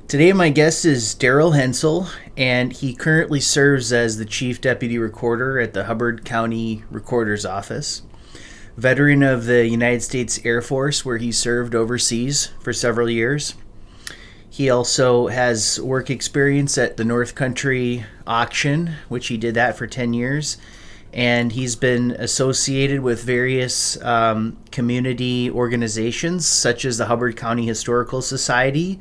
Today, my guest is Darryl Hensel, and he currently serves as the Chief Deputy Recorder at the Hubbard County Recorder's Office. Veteran of the United States Air Force, where he served overseas for several years. He also has work experience at the North Country Auction, which he did that for 10 years. And he's been associated with various community organizations, such as the Hubbard County Historical Society,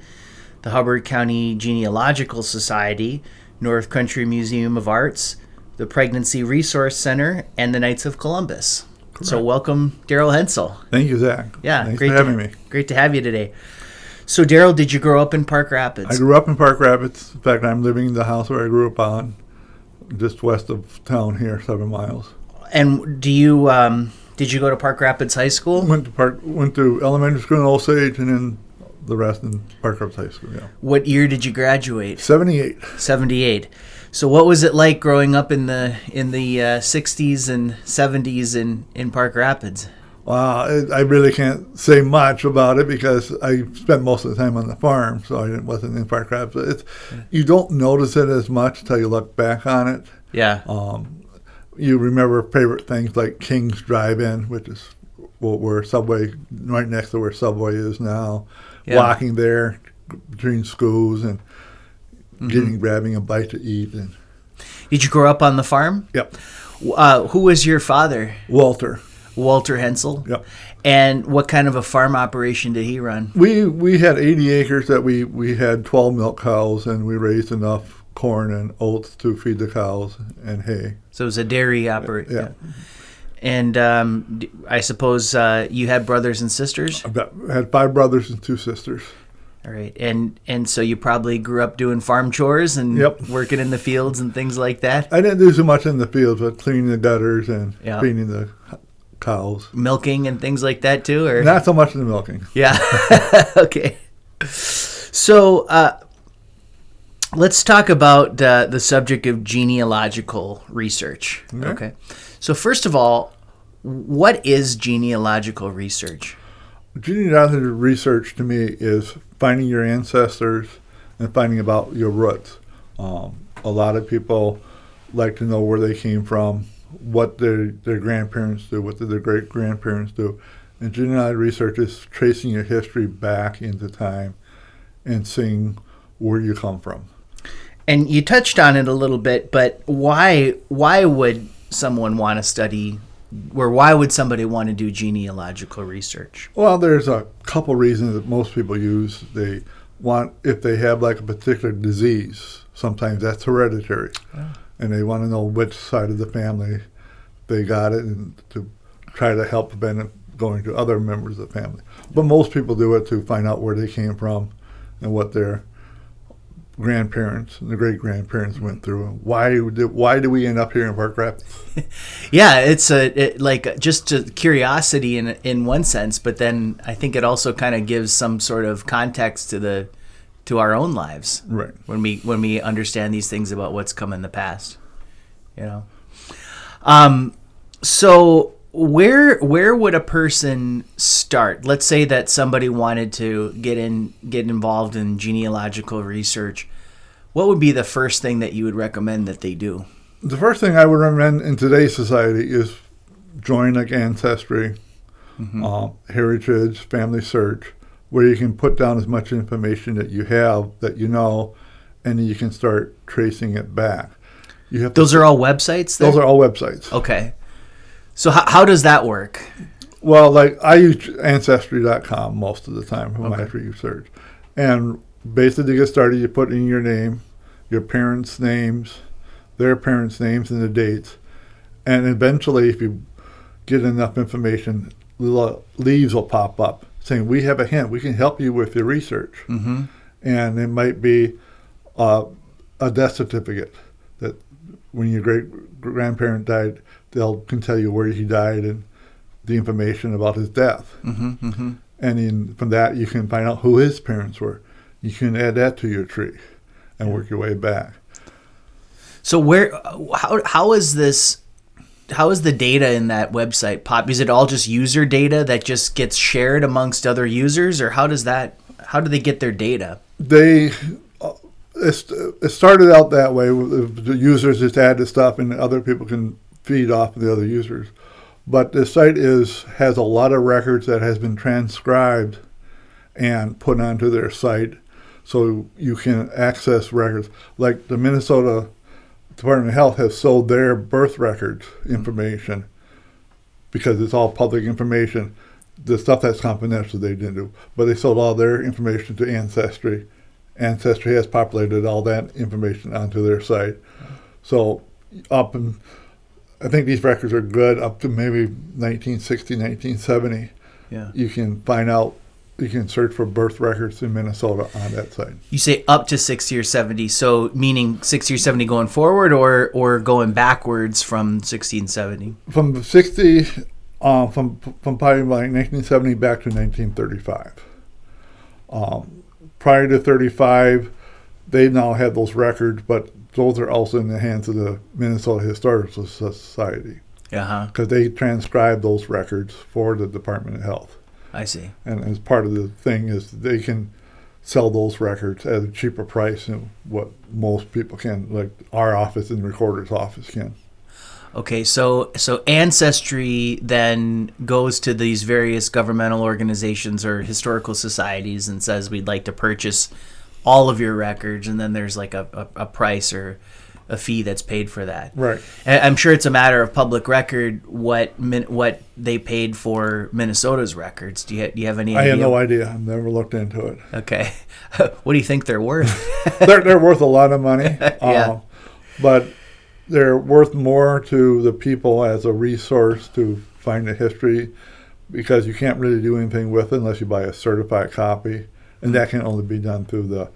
the Hubbard County Genealogical Society, North Country Museum of Arts, the Pregnancy Resource Center, and the Knights of Columbus. Correct. So welcome, Darryl Hensel. Thank you, Zach. Yeah, thanks for having me. Great to have you today. So, Darryl, did you grow up in Park Rapids? I grew up in Park Rapids. In fact, I'm living in the house where I grew up on, just west of town here, 7 miles. And did you go to Park Rapids High School? Went to elementary school in Osage, and then the rest in Park Rapids High School. Yeah. What year did you graduate? 78. 78. So, what was it like growing up in the 60s and 70s in Park Rapids? I really can't say much about it because I spent most of the time on the farm, so I wasn't in Park Rapids. You don't notice it as much until you look back on it. Yeah. You remember favorite things like King's Drive-In, which is where Subway, right next to where Subway is now. Yeah. Walking there between schools and grabbing a bite to eat. And did you grow up on the farm? Yep. Who was your father? Walter Hensel? Yep. And what kind of a farm operation did he run? We had 80 acres that we had 12 milk cows, and we raised enough corn and oats to feed the cows and hay. So it was a dairy operation. Yeah. And I suppose you had brothers and sisters? I had 5 brothers and 2 sisters. All right. And so you probably grew up doing farm chores and working in the fields and things like that? I didn't do so much in the fields, but cleaning the gutters and feeding the cows. Milking and things like that too? Or not so much in the milking. Yeah. Okay. So let's talk about the subject of genealogical research. Okay. So first of all, what is genealogical research? Genealogical research to me is finding your ancestors and finding about your roots. A lot of people like to know where they came from, what their grandparents do, what did their great-grandparents do. And genealogical research is tracing your history back into time and seeing where you come from. And you touched on it a little bit, but why would someone want to study, or why would somebody want to do genealogical research? Well, there's a couple reasons that most people use. They want, if they have like a particular disease, sometimes that's hereditary, and they want to know which side of the family they got it, and to try to help prevent it going to other members of the family. But most people do it to find out where they came from and what their grandparents and the great-grandparents went through. Why do we end up here in Park Rapids? Yeah, it's like just a curiosity in one sense, but then I think it also kind of gives some sort of context to our own lives. Right. When we understand these things about what's come in the past, you know. So where would a person start? Let's say that somebody wanted to get involved in genealogical research. What would be the first thing that you would recommend that they do? The first thing I would recommend in today's society is join like Ancestry, Heritage, Family Search, where you can put down as much information that you have, that you know, and then you can start tracing it back. Those are all websites? Those are all websites. Okay. So how does that work? Well, like I use Ancestry.com most of the time for my research. And basically to get started, you put in your name, your parents' names, their parents' names, and the dates. And eventually, if you get enough information, little leaves will pop up saying, we have a hint, we can help you with your research. Mm-hmm. And it might be a death certificate that when your great-grandparent died, can tell you where he died and the information about his death. Mm-hmm, mm-hmm. And from that, you can find out who his parents were. You can add that to your tree and work your way back. So how is the data in that website pop? Is it all just user data that just gets shared amongst other users, or how do they get their data? They it started out that way. The users just add the stuff, and other people can feed off of the other users. But the site has a lot of records that has been transcribed and put onto their site, so you can access records. Like the Minnesota Department of Health has sold their birth records information because it's all public information. The stuff that's confidential they didn't do, but they sold all their information to Ancestry. Ancestry has populated all that information onto their site. So I think these records are good up to maybe 1960, 1970. Yeah. You can search for birth records in Minnesota on that site. You say up to 60 or 70, so meaning 60 or 70 going forward or going backwards from 60 and 70? From 60, from probably like 1970 back to 1935. Prior to 35, they now have those records, but those are also in the hands of the Minnesota Historical Society. Because they transcribe those records for the Department of Health. I see. And as part of the thing is they can sell those records at a cheaper price than what most people can, like our office and the recorder's office can. Okay, so Ancestry then goes to these various governmental organizations or historical societies and says we'd like to purchase all of your records, and then there's like a price or a fee that's paid for that. Right. And I'm sure it's a matter of public record what they paid for Minnesota's records. Do you have any idea? I have no idea. I've never looked into it. Okay. What do you think they're worth? They're worth a lot of money. Yeah. But they're worth more to the people as a resource to find the history, because you can't really do anything with it unless you buy a certified copy, and that can only be done through the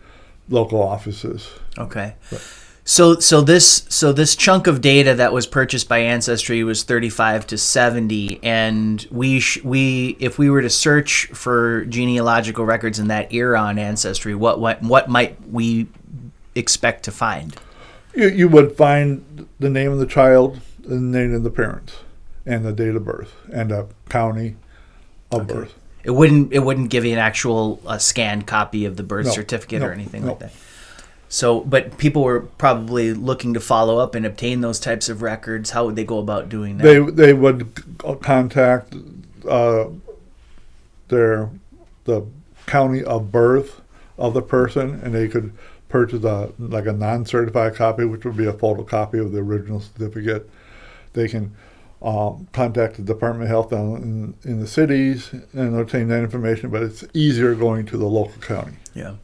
local offices. Okay. But, So this chunk of data that was purchased by Ancestry was 35 to 70, and if we were to search for genealogical records in that era on Ancestry, what might we expect to find? You would find the name of the child, the name of the parents, and the date of birth, and a county of birth. It wouldn't give you an actual scanned copy of the birth certificate or anything like that. So, but people were probably looking to follow up and obtain those types of records. How would they go about doing that? They would contact the county of birth of the person, and they could purchase a non-certified copy, which would be a photocopy of the original certificate. They can contact the Department of Health down in the cities and obtain that information, but it's easier going to the local county. Yeah.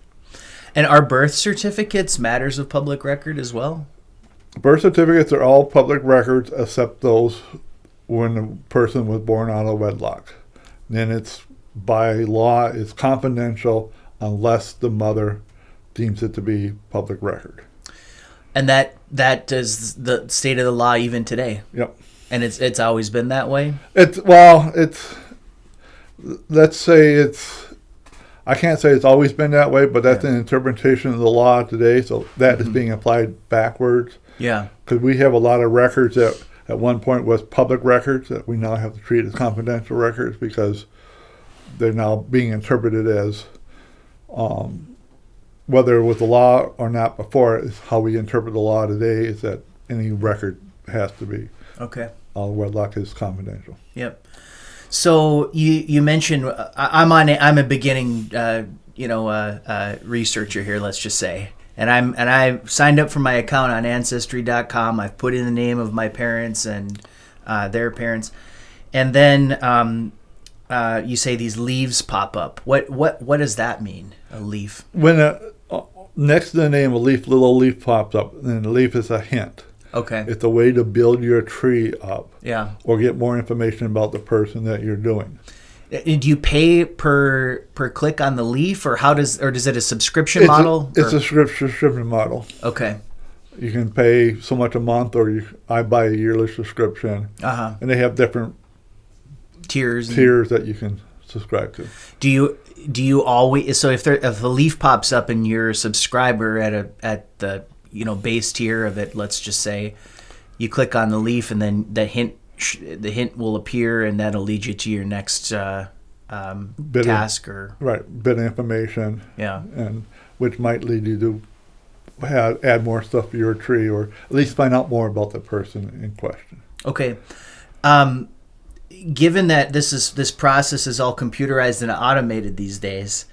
And are birth certificates matters of public record as well? Birth certificates are all public records except those when the person was born out of wedlock. Then it's, by law, it's confidential unless the mother deems it to be public record. And that is the state of the law even today? Yep. And it's always been that way? I can't say it's always been that way, but that's an interpretation of the law today, so that is being applied backwards. Yeah. Because we have a lot of records that at one point was public records that we now have to treat as confidential records because they're now being interpreted as, whether it was the law or not before, is how we interpret the law today is that any record has to be. Okay. Wedlock is confidential. Yep. So you mentioned I'm a beginning researcher here, let's just say, and I signed up for my account on Ancestry.com. I've put in the name of my parents and their parents, and then you say these leaves pop up. What does that mean? A leaf? When next to the name a little leaf pops up, and the leaf is a hint. Okay. It's a way to build your tree up. Yeah. Or get more information about the person that you're doing. Do you pay per click on the leaf, or is it a subscription model? It's a subscription model. Okay. You can pay so much a month, or I buy a yearly subscription. Uh-huh. And they have different tiers that you can subscribe to. Do you always, so if the leaf pops up and you're a subscriber at the base tier of it, let's just say, you click on the leaf and then the hint will appear, and that'll lead you to your next task bit of information. Yeah. And which might lead you to add more stuff to your tree, or at least find out more about the person in question. Okay. Given that this process is all computerized and automated these days,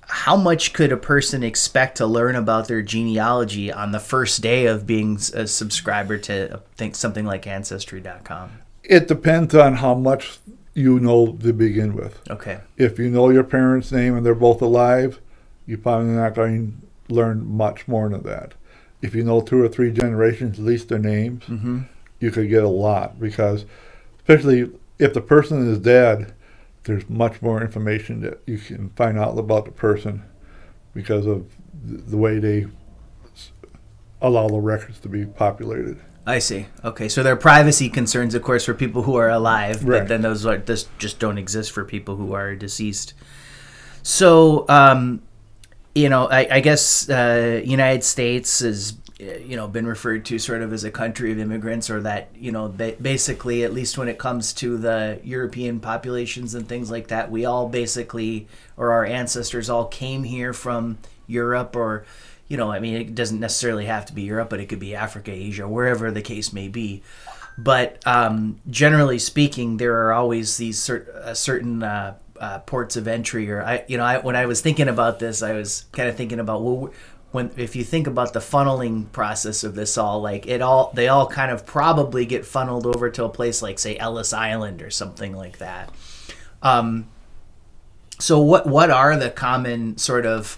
how much could a person expect to learn about their genealogy on the first day of being a subscriber to something like Ancestry.com? It depends on how much you know to begin with. Okay. If you know your parents' name and they're both alive, you're probably not going to learn much more than that. If you know 2 or 3 generations, at least their names, you could get a lot, because especially if the person is dead, there's much more information that you can find out about the person because of the way they allow the records to be populated. I see. Okay, so there are privacy concerns, of course, for people who are alive, right. But then those just don't exist for people who are deceased. So, I guess United States is, been referred to sort of as a country of immigrants, or that, basically, at least when it comes to the European populations and things like that, we all basically, or our ancestors all came here from Europe, or, it doesn't necessarily have to be Europe, but it could be Africa, Asia, wherever the case may be. But generally speaking, there are always these certain ports of entry, or when I was thinking about this, I was kind of thinking about, if you think about the funneling process of this all, they all kind of probably get funneled over to a place like, say, Ellis Island or something like that. So what are the common sort of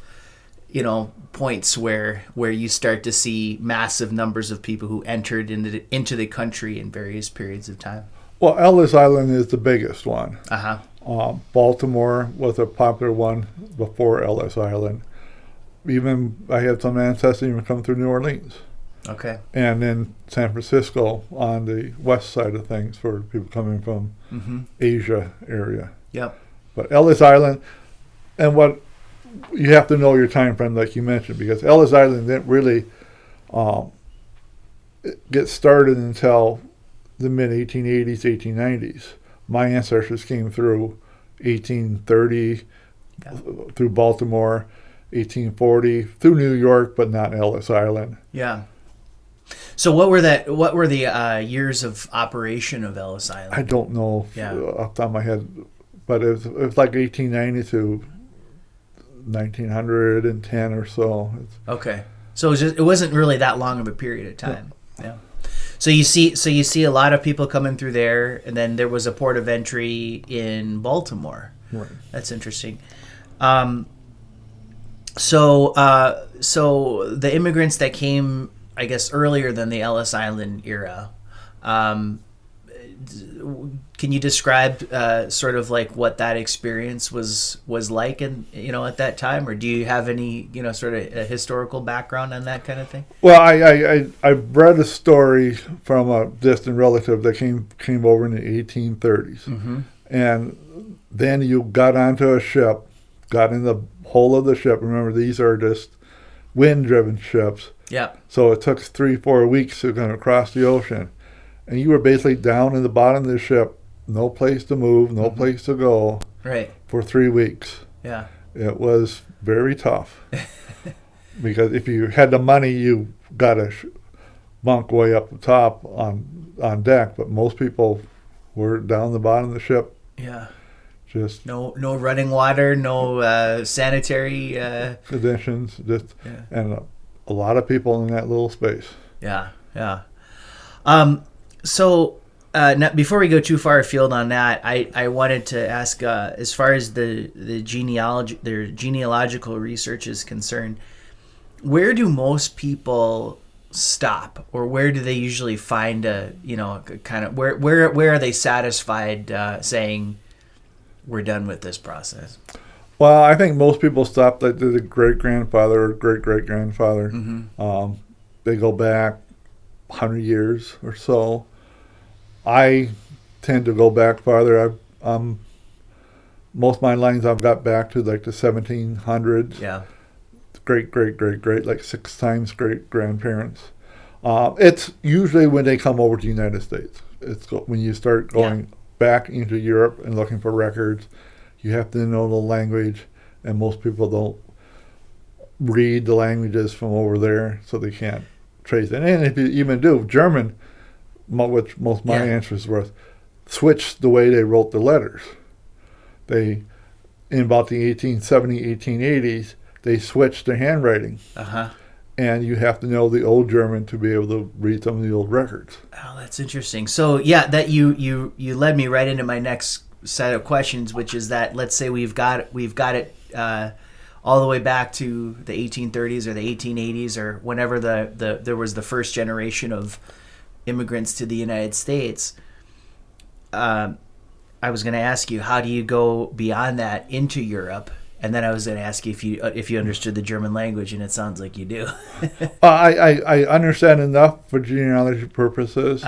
points where you start to see massive numbers of people who entered into the country in various periods of time? Well, Ellis Island is the biggest one. Baltimore was a popular one before Ellis Island. Even I had some ancestors even come through New Orleans. Okay. And then San Francisco on the west side of things for people coming from Asia area. Yep. But Ellis Island, and what you have to know your time frame, like you mentioned, because Ellis Island didn't really get started until the mid-1880s, 1890s. My ancestors came through 1830, through Baltimore, 1840, through New York, but not Ellis Island. Yeah. So what were the years of operation of Ellis Island? I don't know off the top of my head, but it was like 1890 to 1910 or so. Okay. So it wasn't really that long of a period of time. No. Yeah. So you see a lot of people coming through there, and then there was a port of entry in Baltimore. Right. That's interesting. So the immigrants that came, I guess, earlier than the Ellis Island era, can you describe sort of like what that experience was like, and at that time, or do you have any sort of a historical background on that kind of thing? Well, I read a story from a distant relative that came over in the 1830s, and then you got onto a ship, got in the hull of the ship. Remember, these are just wind-driven ships. Yeah. So it took 3-4 weeks to go across the ocean. And you were basically down in the bottom of the ship, no place to move, no place to go. Right. For 3 weeks. Yeah. It was very tough. Because if you had the money, you got a bunk way up the top on deck. But most people were down the bottom of the ship. Yeah. Just no running water, no sanitary conditions, and a lot of people in that little space. Yeah. So now, before we go too far afield on that, I wanted to ask, as far as their genealogical research is concerned, where do most people stop, or where do they usually find kind of where are they satisfied saying we're done with this process? Well, I think most people stop at the great-grandfather or great-great-grandfather. They go back 100 years or so. I tend to go back farther. Most of my lines I've got back to like the 1700s. Yeah. Great, like 6 times great-grandparents. It's usually when they come over to the United States. It's when you start going back into Europe and looking for records. You have to know the language, and most people don't read the languages from over there, so they can't trace it. And if you even do, German, which most of my answers were, switched the way they wrote the letters. They, in about the 1870s, 1880s, they switched their handwriting. And you have to know the old German to be able to read some of the old records. Oh, that's interesting. So yeah, that you led me right into my next set of questions, which is that let's say we've got it all the way back to the 1830s or the 1880s or whenever there was the first generation of immigrants to the United States. I was going to ask you, how do you go beyond that into Europe? And then I was going to ask you if you understood the German language, and it sounds like you do. I understand enough for genealogy purposes.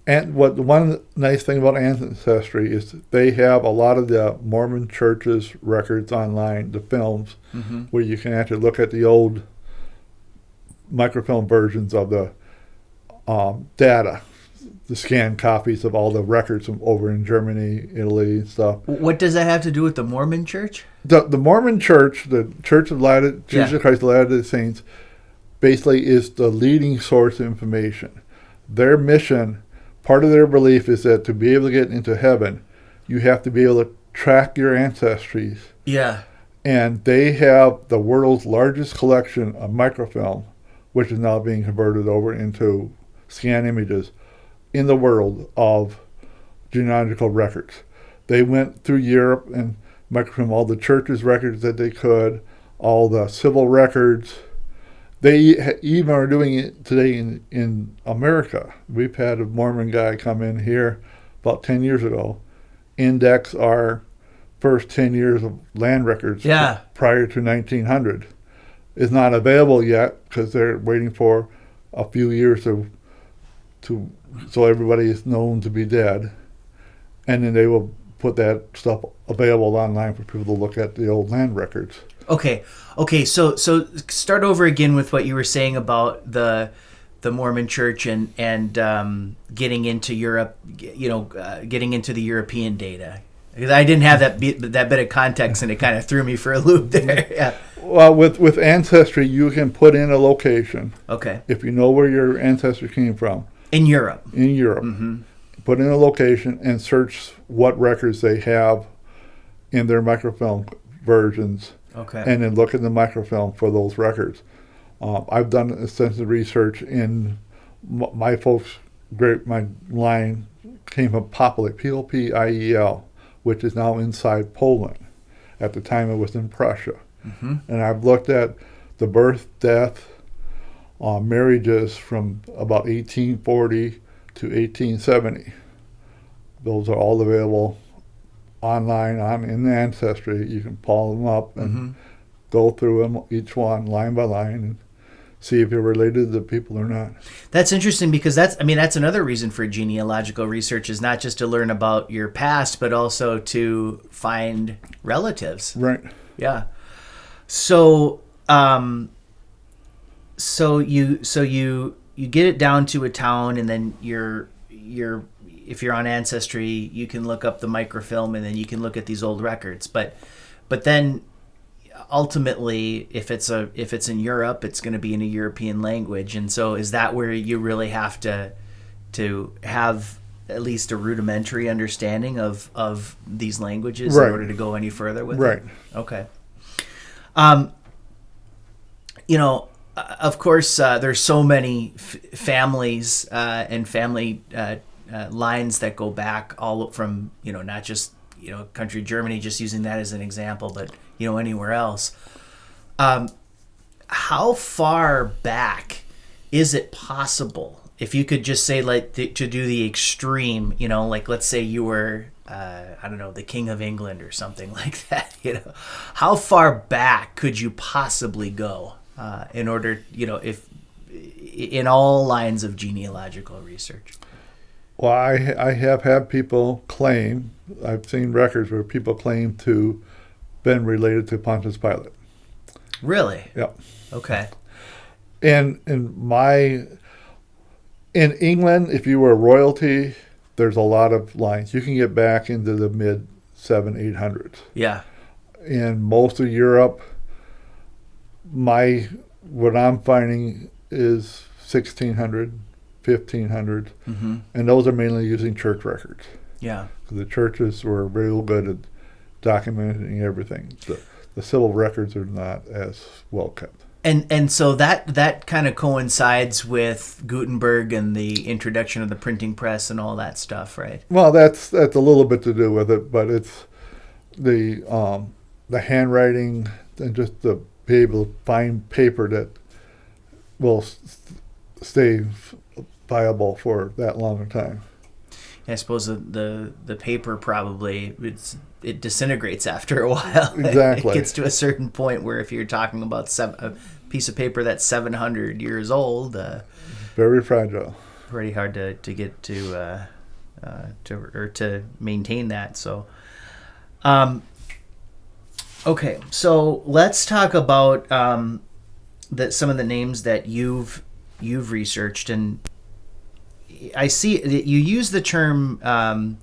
And what one nice thing about Ancestry is they have a lot of the Mormon church's records online, the films, where you can actually look at the old microfilm versions of the data, the scanned copies of all the records from over in Germany, Italy, and stuff. What does that have to do with the Mormon Church? The Mormon Church, the Church of Jesus Christ of Latter-day Saints, basically is the leading source of information. Their mission, part of their belief is that to be able to get into heaven, you have to be able to track your ancestries. Yeah. And they have the world's largest collection of microfilm, which is now being converted over into scan images in the world of genealogical records. They went through Europe and microfilmed all the church's records that they could, all the civil records. They even are doing it today in America. We've had a Mormon guy come in here about 10 years ago, index our first 10 years of land records prior to 1900. It's not available yet because they're waiting for a few years to so everybody is known to be dead, and then they will put that stuff available online for people to look at the old land records. Okay. So start over again with what you were saying about the Mormon Church and getting into Europe. Getting into the European data, because I didn't have that bit of context, and it kind of threw me for a loop there. Yeah. Well, with Ancestry, you can put in a location. Okay. If you know where your ancestry came from. In Europe. Put in a location and search what records they have in their microfilm versions. Okay. And then look at the microfilm for those records. I've done extensive research in my folks. My line came from Popiel, P-O-P-I-E-L, which is now inside Poland. At the time, it was in Prussia. And I've looked at the birth, death, marriages from about 1840 to 1870. Those are all available online in the Ancestry. You can pull them up and go through them, each one line by line, and see if you're related to the people or not. That's interesting, because that's another reason for genealogical research, is not just to learn about your past, but also to find relatives. Right. Yeah. So you get it down to a town, and then if you're on Ancestry, you can look up the microfilm, and then you can look at these old records. But then ultimately, if it's in Europe, it's going to be in a European language, and so is that where you really have to have at least a rudimentary understanding of these languages in order to go any further with it? Okay. Of course, there's so many families and family lines that go back all from, not just, country Germany, just using that as an example, but, anywhere else. How far back is it possible, if you could just say, like, to do the extreme, like, let's say you were, the King of England or something like that, how far back could you possibly go in order, if in all lines of genealogical research? Well, I have had people claim, I've seen records where people claim to been related to Pontius Pilate. Really? Yep. Okay. And in England, if you were royalty, there's a lot of lines. You can get back into the mid 800s. Yeah. In most of Europe, what I'm finding is 1600, 1500, and those are mainly using church records. Yeah. The churches were real good at documenting everything. The civil records are not as well kept. And so that kind of coincides with Gutenberg and the introduction of the printing press and all that stuff, right? Well, that's a little bit to do with it, but it's the handwriting and just to be able to find paper that will stay viable for that long a time. I suppose the paper probably it disintegrates after a while. Exactly. It gets to a certain point where if you're talking about a piece of paper that's 700 years old, very fragile, pretty hard to get to maintain that. So, okay, so let's talk about some of the names that you've researched, and I see that you use the term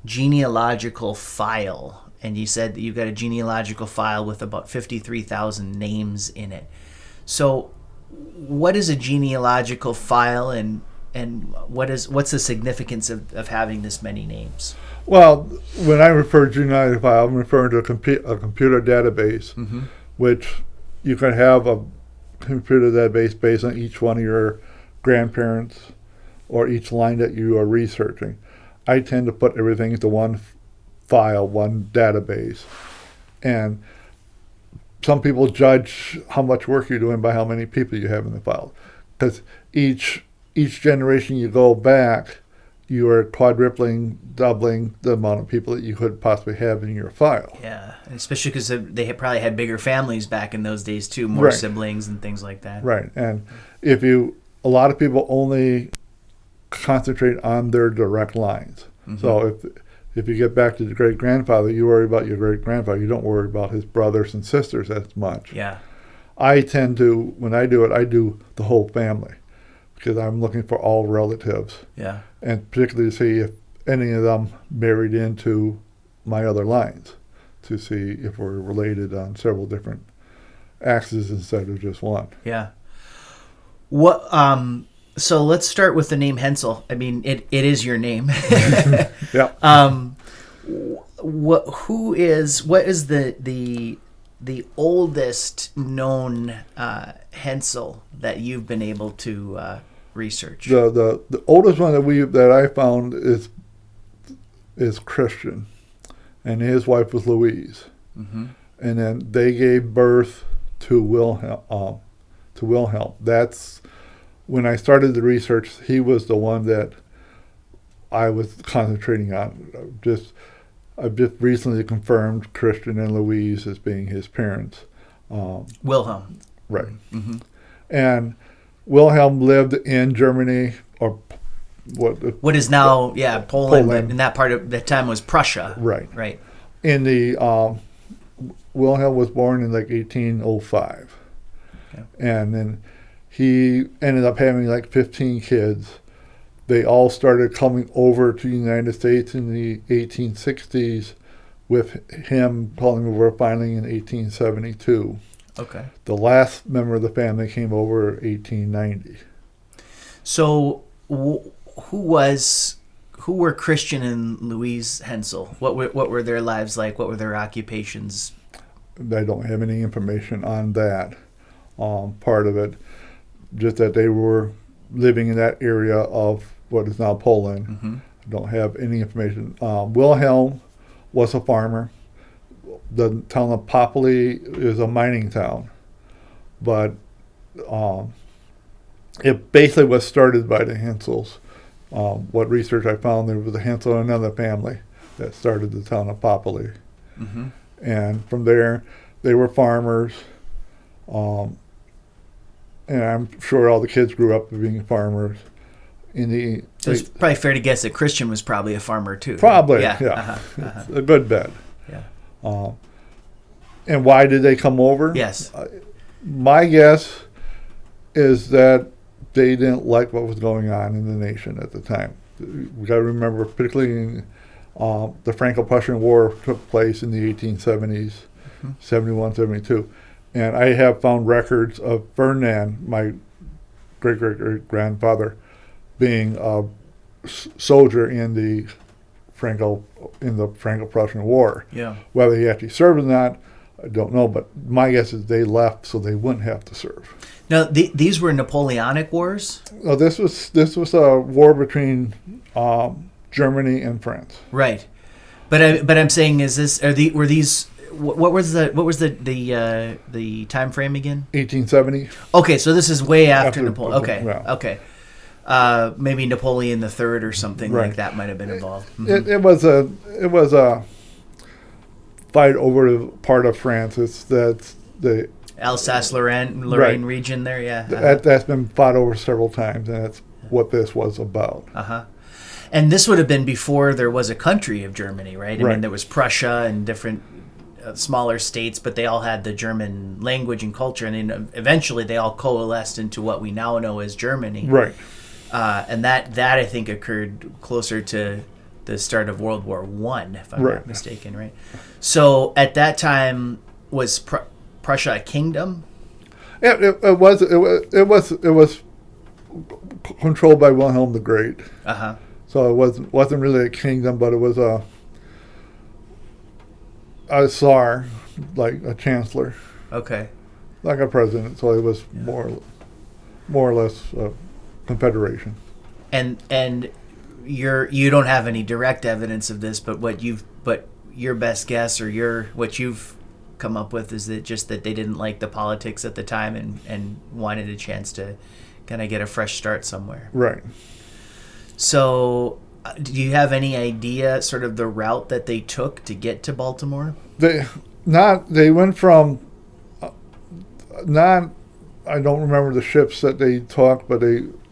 genealogical file, and you said that you've got a genealogical file with about 53,000 names in it. So what is a genealogical file, and what's the significance of having this many names? Well, when I refer to genealogical file, I'm referring to a computer database, which you can have a computer database based on each one of your grandparents or each line that you are researching. I tend to put everything into one file, one database. And some people judge how much work you're doing by how many people you have in the file. Because each generation you go back, you are quadrupling, doubling the amount of people that you could possibly have in your file. Yeah, especially because they probably had bigger families back in those days too, more siblings and things like that. Right, and a lot of people only concentrate on their direct lines. So if you get back to the great-grandfather, you worry about your great-grandfather. You don't worry about his brothers and sisters as much. Yeah. I tend to, when I do it, I do the whole family because I'm looking for all relatives. Yeah. And particularly to see if any of them married into my other lines, to see if we're related on several different axes instead of just one. Yeah. What? So let's start with the name Hensel. I mean, it is your name. Yeah. What is the oldest known Hensel that you've been able to research? The oldest one that I found is Christian, and his wife was Louise, and then they gave birth to Wilhelm. That's when I started the research. He was the one that I was concentrating on. I've just recently confirmed Christian and Louise as being his parents. Wilhelm. Right. And Wilhelm lived in Germany, or what is now Poland. But in that part of that time was Prussia. Right. Right. In the Wilhelm was born in like 1805, and then he ended up having like 15 kids. They all started coming over to the United States in the 1860s, with him coming over finally in 1872. Okay. The last member of the family came over in 1890. So, who were Christian and Louise Hensel? What were their lives like? What were their occupations? I don't have any information on that part of it. Just that they were living in that area of what is now Poland. I don't have any information. Wilhelm was a farmer. The town of Popoli is a mining town, but it basically was started by the Hensels. What research I found, there was a Hensel and another family that started the town of Popoli. And from there, they were farmers. And I'm sure all the kids grew up being farmers. So it's probably fair to guess that Christian was probably a farmer too. Probably, right? yeah. A good bet. Yeah. And why did they come over? Yes. My guess is that they didn't like what was going on in the nation at the time. We got to remember, particularly the Franco-Prussian War took place in the 1870s, 71, 72. And I have found records of Ferdinand, my great-great-great-grandfather, being a soldier in the Franco-Prussian War. Yeah. Whether he actually served or not, I don't know. But my guess is they left so they wouldn't have to serve. Now, these were Napoleonic wars? No, this was a war between Germany and France. Right. But I'm saying, were these? What was the time frame again? 1870. Okay, so this is way after Napoleon. Okay, yeah. okay. Maybe Napoleon the Third or something like that might have been involved. Mm-hmm. It was a fight over the part of France. That's the Alsace-Lorraine region there. Yeah, that's been fought over several times, and that's what this was about. And this would have been before there was a country of Germany, right? I Right. mean, there was Prussia and different smaller states, but they all had the German language and culture, and then eventually they all coalesced into what we now know as Germany. Right. And that I think occurred closer to the start of World War I, if I'm not mistaken, right? So at that time, was Prussia a kingdom? Yeah, it was controlled by Wilhelm the Great. So it wasn't really a kingdom, but it was a Tsar, like a chancellor. Okay. Like a president. So it was more or less a confederation. And you don't have any direct evidence of this, but your best guess or what you've come up with is that they didn't like the politics at the time and wanted a chance to kind of get a fresh start somewhere. Right. So, do you have any idea, sort of the route that they took to get to Baltimore? They went from I don't remember the ships that they took, but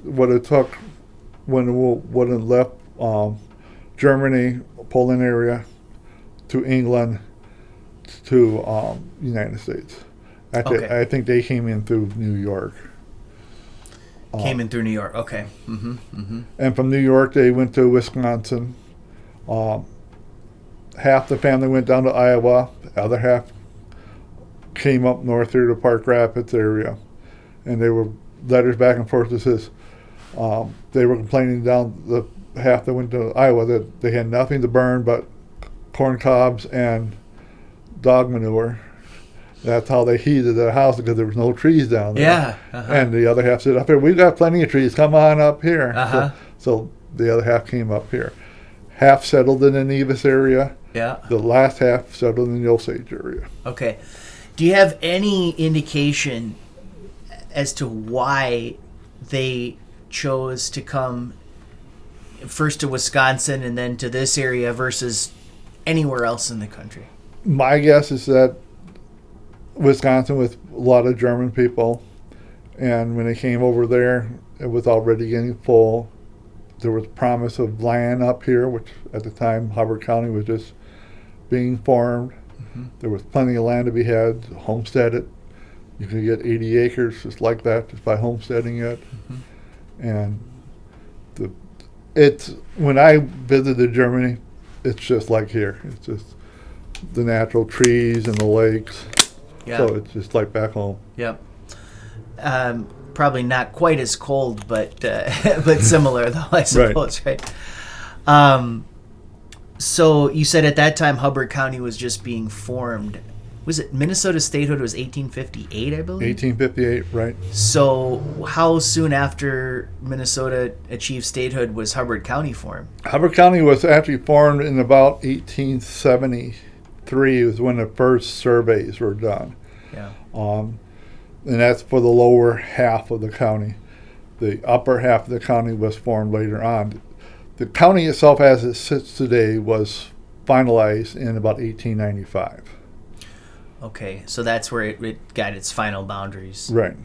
what it took when it left Germany, Poland area, to England, to United States. I think they came in through New York. Came in through New York. Okay. Mm-hmm. Mm-hmm. And from New York, they went to Wisconsin. Half the family went down to Iowa. The other half came up north here to Park Rapids area. And they were letters back and forth that says they were complaining down the half that went to Iowa that they had nothing to burn but corn cobs and dog manure. That's how they heated their house because there was no trees down there. Yeah. And the other half said, up here, we've got plenty of trees. Come on up here. So the other half came up here. Half settled in the Nevis area. Yeah. The last half settled in the Osage area. Okay. Do you have any indication as to why they chose to come first to Wisconsin and then to this area versus anywhere else in the country? My guess is that Wisconsin with a lot of German people, and when they came over there, it was already getting full. There was promise of land up here, which at the time Hubbard County was just being formed. Mm-hmm. There was plenty of land to be had, homesteaded. You could get 80 acres just like that, just by homesteading it. Mm-hmm. And when I visited Germany, it's just like here. It's just the natural trees and the lakes. Yeah. So it's just like back home. Yep. Probably not quite as cold, but similar though, I suppose, right? So you said at that time Hubbard County was just being formed. Was it Minnesota statehood was 1858, I believe? 1858, right. So how soon after Minnesota achieved statehood was Hubbard County formed? Hubbard County was actually formed in about 1873 was when the first surveys were done. Yeah. And that's for the lower half of the county. The upper half of the county was formed later on. The county itself as it sits today was finalized in about 1895. Okay, so that's where it got its final boundaries. Right.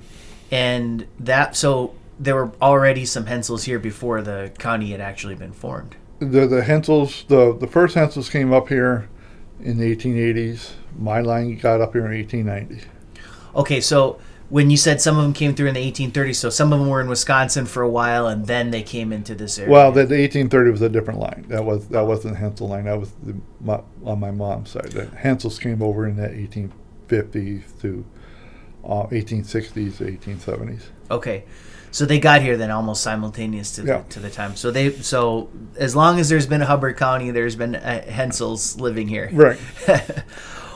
And so there were already some Hensels here before the county had actually been formed. The Hensels, the first Hensels came up here in the 1880s. My line got up here in 1890. Okay, so when you said some of them came through in the 1830s, so some of them were in Wisconsin for a while, and then they came into this area. Well, the 1830 was a different line. That wasn't the Hensel line. That was on my mom's side. The Hensels came over in the 1850s to 1860s, 1870s. Okay. So they got here then almost simultaneous to the time. So as long as there's been a Hubbard County, there's been Hensels living here. Right.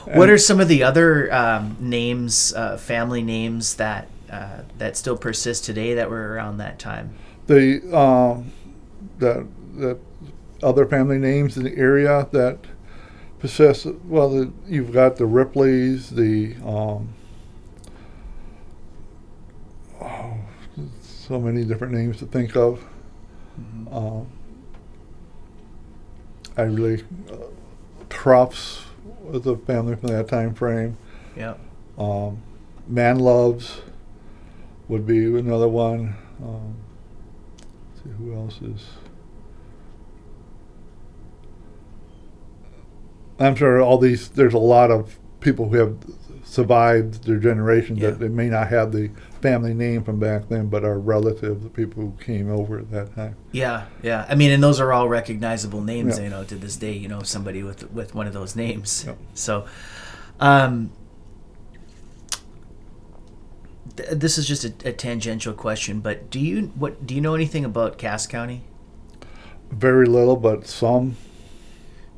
What are some of the other names, family names that still persist today that were around that time? The other family names in the area that persist. Well, you've got the Ripleys, so many different names to think of. I really Truffs was a family from that time frame. Yeah. Manloves would be another one. Let's see who else is. I'm sure there's a lot of people who have survived their generation that they may not have the family name from back then, but are relatives, the people who came over at that time. Yeah. I mean, and those are all recognizable names, to this day, somebody with one of those names. Yeah. So, this is just a tangential question, but do you know anything about Cass County? Very little, but some.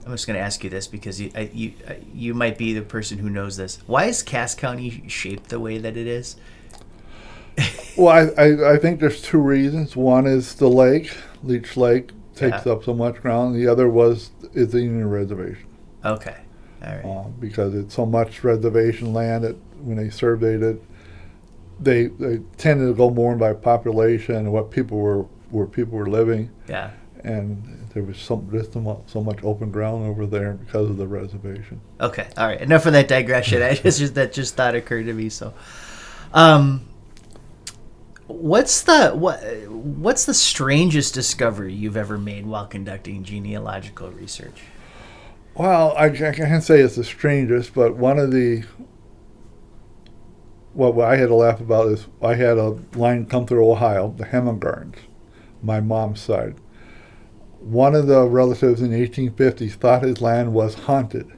I'm just going to ask you this because you might be the person who knows this. Why is Cass County shaped the way that it is? Well, I think there's two reasons. One is the lake, Leech Lake, takes up so much ground. The other is the Indian reservation. Okay, all right. Because it's so much reservation land that when they surveyed it, they tended to go more by population and where people were living. Yeah. And there was so much open ground over there because of the reservation. Okay, all right. Enough of that digression. That just thought occurred to me. So, what's the strangest discovery you've ever made while conducting genealogical research? Well, I can't say it's the strangest, but one of what I had to laugh about is I had a line come through Ohio, the Hemingardens, my mom's side. One of the relatives in the 1850s thought his land was haunted.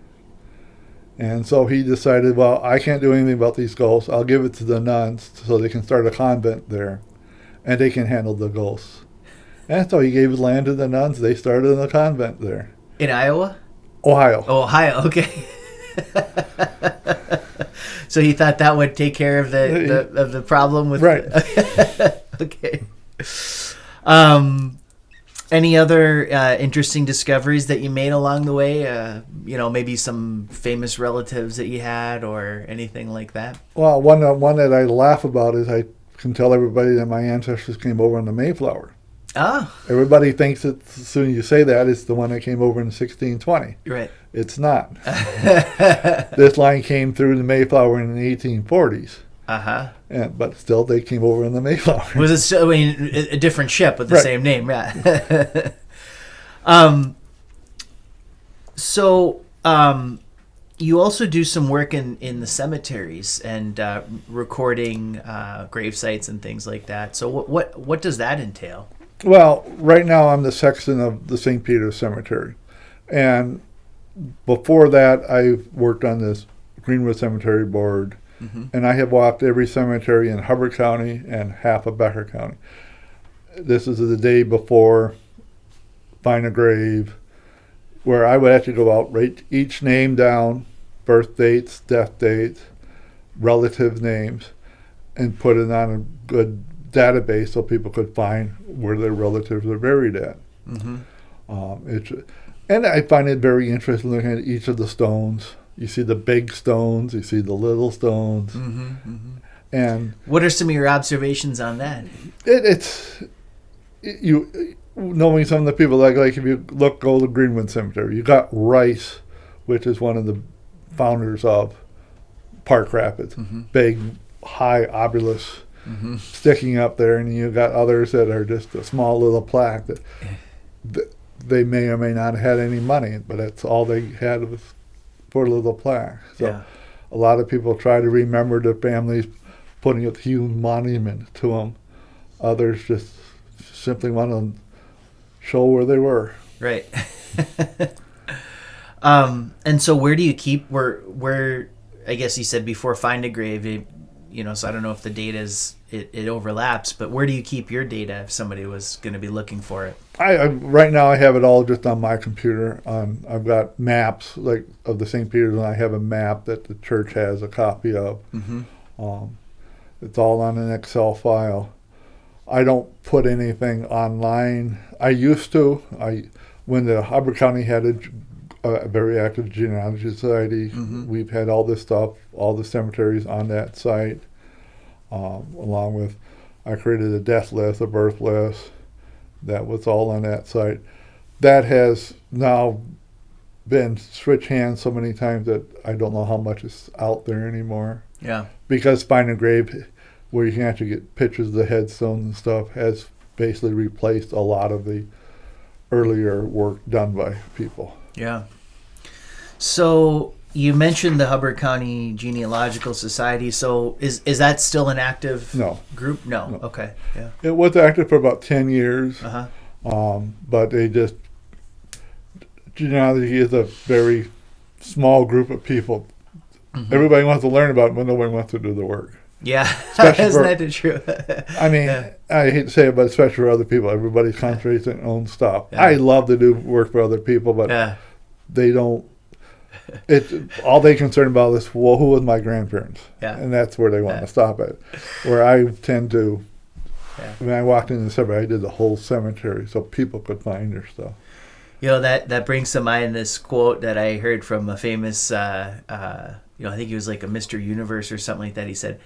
And so he decided, well, I can't do anything about these ghosts. I'll give it to the nuns so they can start a convent there, and they can handle the ghosts. And so he gave his land to the nuns. They started a convent there. In Iowa? Ohio. Oh, Ohio, okay. So he thought that would take care of the problem with... Right. Okay. Any other interesting discoveries that you made along the way? Maybe some famous relatives that you had or anything like that? Well, one that I laugh about is I can tell everybody that my ancestors came over on the Mayflower. Ah. Everybody thinks that as soon as you say that, it's the one that came over in 1620. Right. It's not. This line came through the Mayflower in the 1840s. Uh-huh. But still, they came over in the Mayflower. Was it, a different ship with the same name, yeah. You also do some work in the cemeteries and recording grave sites and things like that. So what does that entail? Well, right now I'm the sexton of the St. Peter's Cemetery. And before that, I worked on this Greenwood Cemetery Board. Mm-hmm. And I have walked every cemetery in Hubbard County and half of Becker County. This is the day before Find a Grave, where I would actually go out, write each name down, birth dates, death dates, relative names, and put it on a good database so people could find where their relatives are buried at. Mm-hmm. And I find it very interesting looking at each of the stones. You see the big stones, you see the little stones. Mm-hmm, mm-hmm. And what are some of your observations on that? Knowing some of the people, like if you go to Greenwood Cemetery, you got Rice, which is one of the founders of Park Rapids, mm-hmm. Big, high obelisk mm-hmm. sticking up there, and you got others that are just a small little plaque that they may or may not have had any money, but that's all they had was for a little plaque. So a lot of people try to remember their families, putting a huge monument to them. Others just simply want to show where they were. Right. And so where do you keep, where I guess you said before Find a Grave, so I don't know if the data it overlaps, but where do you keep your data if somebody was going to be looking for it? I right now I have it all just on my computer. I've got maps like of the St. Peter's, and I have a map that the church has a copy of. It's all on an Excel file. I don't put anything online. I used to. When the Hubbard County had a very active genealogy society, we've had all this stuff, all the cemeteries on that site, along with, I created a death list, a birth list. That was all on that site. That has now been switched hands so many times that I don't know how much is out there anymore. Yeah. Because Find a Grave, where you can actually get pictures of the headstones and stuff, has basically replaced a lot of the earlier work done by people. Yeah. So you mentioned the Hubbard County Genealogical Society. So is that still an active group? No. Okay. Yeah. It was active for about 10 years. But genealogy is a very small group of people. Everybody wants to learn about it, but nobody wants to do the work. Yeah. Isn't that true? I mean, I hate to say it, but especially for other people, everybody concentrates on their own stuff. Yeah. I love to do work for other people, but they don't. All they concerned about is, well, who was my grandparents? Yeah. And that's where they want to stop at. Where I tend to, when I walked into the cemetery, I did the whole cemetery so people could find their stuff. That brings to mind this quote that I heard from a famous, I think he was like a Mr. Universe or something like that. He said,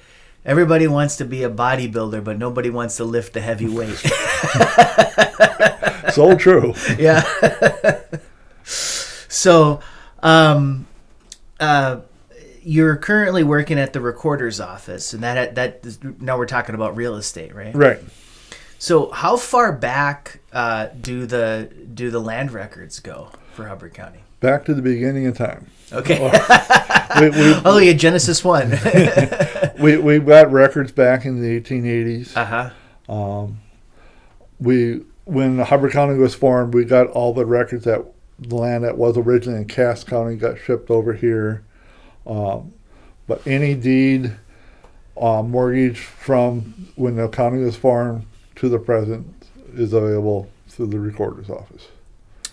"Everybody wants to be a bodybuilder, but nobody wants to lift a heavy weight." So true. Yeah. So, you're currently working at the recorder's office, and that now we're talking about real estate, right? Right. So, how far back do the land records go for Hubbard County? Back to the beginning of time. Okay. Yeah, Genesis 1. we got records back in the 1880s. When Hubbard County was formed, we got all the records that the land that was originally in Cass County got shipped over here. But any deed, mortgage from when the county was formed to the present is available through the recorder's office.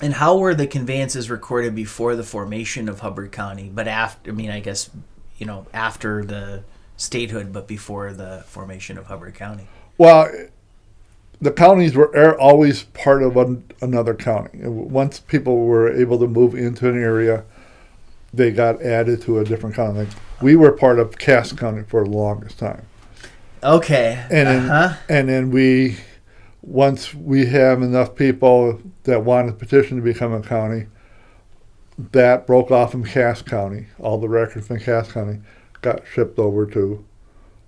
And how were the conveyances recorded before the formation of Hubbard County? But after the statehood, but before the formation of Hubbard County? Well, the counties were always part of another county. Once people were able to move into an area, they got added to a different county. Like, we were part of Cass County for the longest time. Okay. And then once we have enough people that wanted to petition to become a county, that broke off from Cass County. All the records from Cass County got shipped over to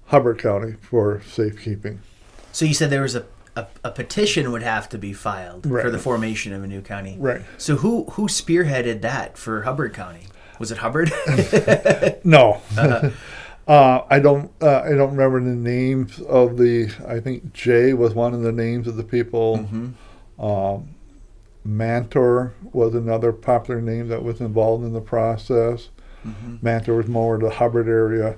Hubbard County for safekeeping. So you said there was a petition would have to be filed for the formation of a new county. Right. So who spearheaded that for Hubbard County? Was it Hubbard? No. I don't remember the names of I think Jay was one of the names of the people. Mantor was another popular name that was involved in the process. Mantor was more the Hubbard area.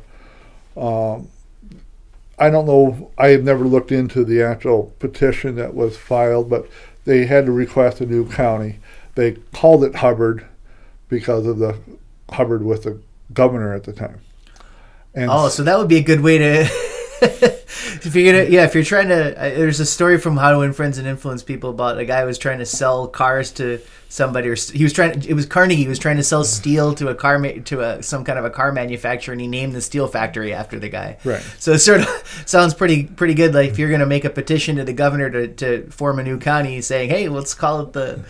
I don't know. I have never looked into the actual petition that was filed, but they had to request a new county. They called it Hubbard because of the Hubbard was the governor at the time. And so that would be a good way to if you're trying to there's a story from How to Win Friends and Influence People about a guy who was trying to sell cars to somebody, or it was Carnegie. He was trying to sell steel to some kind of a car manufacturer, and he named the steel factory after the guy. Right. So it sort of sounds pretty good. Like if you're going to make a petition to the governor to form a new county, saying, "Hey, let's call it the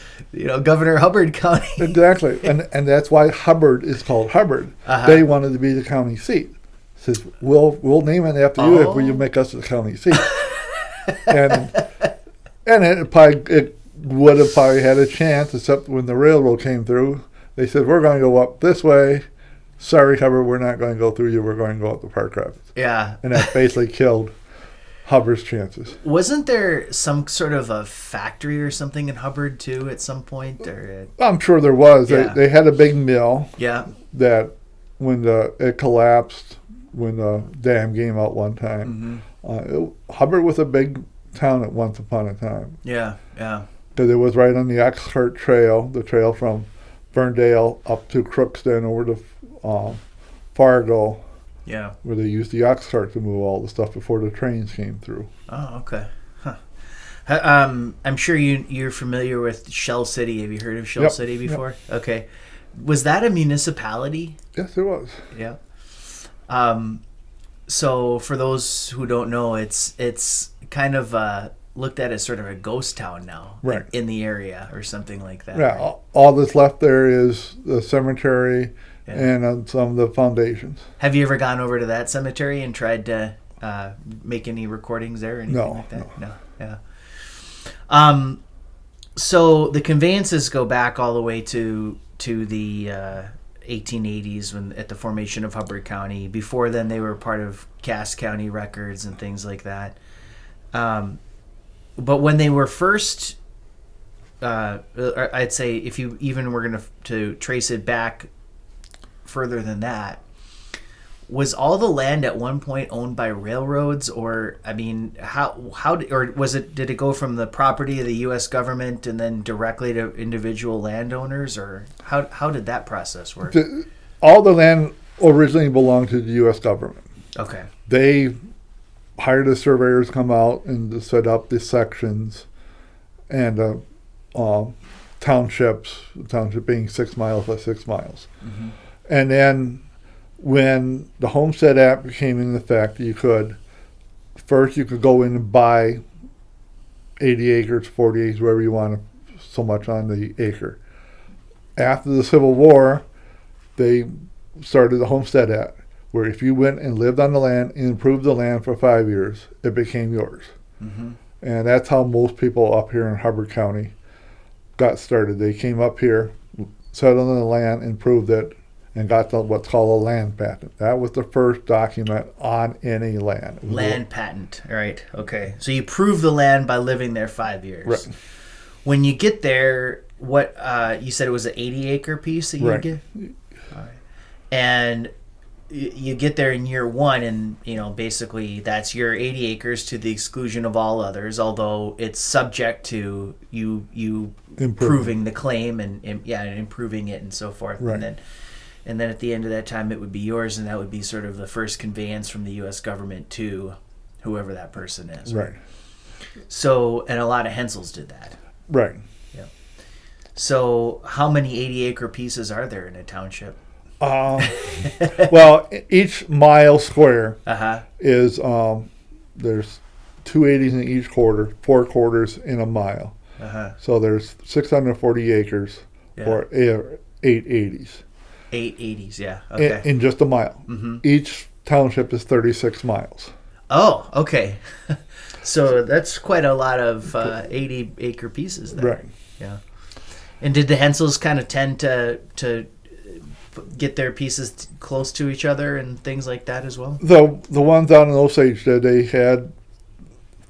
Governor Hubbard County." Exactly, and that's why Hubbard is called Hubbard. They wanted to be the county seat. Says, we'll name it after you if you make us the county seat. and it would have probably had a chance, except when the railroad came through, they said, "We're going to go up this way. Sorry, Hubbard, we're not going to go through you. We're going to go up the Park Rapids." Yeah. And that basically killed Hubbard's chances. Wasn't there some sort of a factory or something in Hubbard too at some point? I'm sure there was. Yeah. They had a big mill. Yeah. That when it collapsed, when the dam came out one time. Hubbard was a big town at once upon a time. Yeah, yeah. Because it was right on the Oxford Trail, the trail from Ferndale up to Crookston over to Fargo. Yeah. Where they used the ox cart to move all the stuff before the trains came through. Oh, okay. Huh. I'm sure you're familiar with Shell City. Have you heard of Shell City before? Yep. Okay. Was that a municipality? Yes, it was. Yeah. So for those who don't know, it's kind of looked at as sort of a ghost town now, right, in the area or something like that. Yeah. Right? All that's left there is the cemetery. Yeah. And some of the foundations. Have you ever gone over to that cemetery and tried to make any recordings there or anything like that? No. Yeah. So the conveyances go back all the way to the 1880s when at the formation of Hubbard County. Before then, they were part of Cass County records and things like that. But when they were first, I'd say if you even were going to trace it back further than that, was all the land at one point owned by railroads, or I mean, how or did it go from the property of the U.S. government and then directly to individual landowners, or how did that process work? All the land originally belonged to the U.S. government. Okay. They hired the surveyors to come out and to set up the sections and townships. The township being 6 miles by 6 miles. Mm-hmm. And then when the Homestead Act came into effect, you could go in and buy 80 acres, 40 acres, wherever you want, so much on the acre. After the Civil War, they started the Homestead Act, where if you went and lived on the land and improved the land for 5 years, it became yours. Mm-hmm. And that's how most people up here in Hubbard County got started. They came up here, settled on the land, improved it, and got what's called a land patent. That was the first document on any land. Land patent, right? Okay. So you prove the land by living there 5 years. Right. When you get there, what you said it was an 80-acre piece that you get? All right. And you get there in year one, and basically that's your 80 acres to the exclusion of all others, although it's subject to you proving the claim and improving it and so forth. Right. And then at the end of that time, it would be yours, and that would be sort of the first conveyance from the U.S. government to whoever that person is. Right. So, and a lot of Hensels did that. Right. Yeah. So, how many 80-acre pieces are there in a township? Well, each mile square is there's 280s in each quarter, 4 quarters in a mile. So there's 640 acres or 880s. 880s, yeah. Okay. In just a mile. Mm-hmm. Each township is 36 miles. Oh, okay. So that's quite a lot of 80-acre pieces there. Right. Yeah. And did the Hensels kind of tend to get their pieces close to each other and things like that as well? The ones out in Osage did. They had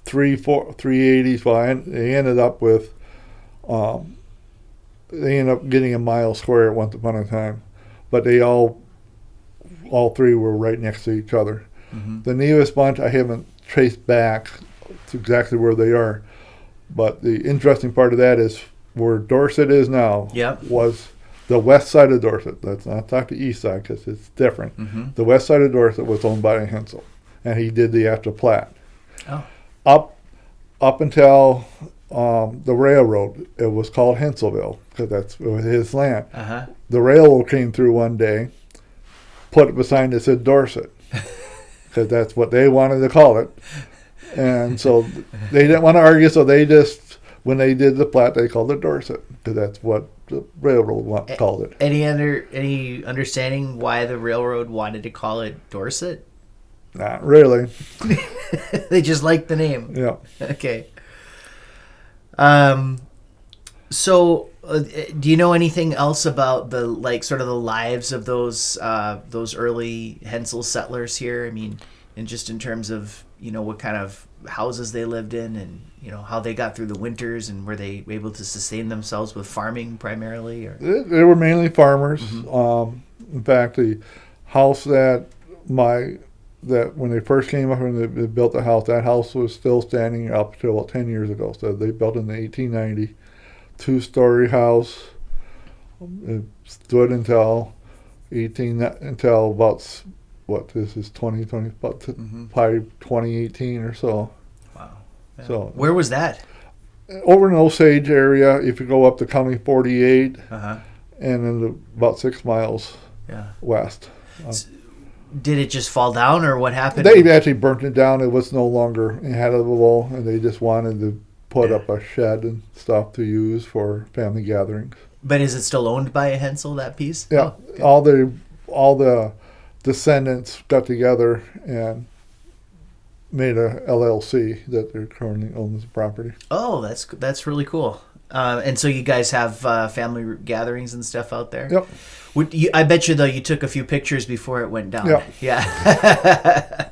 380s. Well, they ended up with getting a mile square at once upon a time. But they all 3 were right next to each other. Mm-hmm. The Nevis bunch I haven't traced back to exactly where they are, but the interesting part of that is where Dorset is now. Yep. Was the west side of Dorset. Let's not talk the east side because it's different. Mm-hmm. The west side of Dorset was owned by Hensel, and he did the after plat. Oh. Up until the railroad, it was called Henselville because it was his land. Uh-huh. The railroad came through one day, put it beside it, said Dorset, because that's what they wanted to call it. And so they didn't want to argue, so they just, when they did the plat, they called it Dorset, because that's what the railroad called it. Any understanding why the railroad wanted to call it Dorset? Not really. They just liked the name. Yeah. Okay. So, do you know anything else about the sort of the lives of those early Hensel settlers here? I mean, and just in terms of what kind of houses they lived in, and how they got through the winters, and were they able to sustain themselves with farming primarily? Or they were mainly farmers. Mm-hmm. In fact, the house that my that when they first came up and they built the house, that house was still standing up until about 10 years ago. So they built it in 1890, two-story house. It stood until about, what, this is 2020, about probably 2018 or so. Wow. Yeah. So where was that? Over in the Osage area, if you go up to County 48, and then about 6 miles west. Did it just fall down, or what happened? They actually burnt it down. It was no longer inhabitable, and they just wanted to put up a shed and stuff to use for family gatherings. But is it still owned by a Hensel, that piece? Yeah. Oh, all the descendants got together and made a LLC that they're currently owns the property. Oh, that's really cool. And so you guys have family gatherings and stuff out there? Yep. I bet you, though, you took a few pictures before it went down. Yep. Yeah.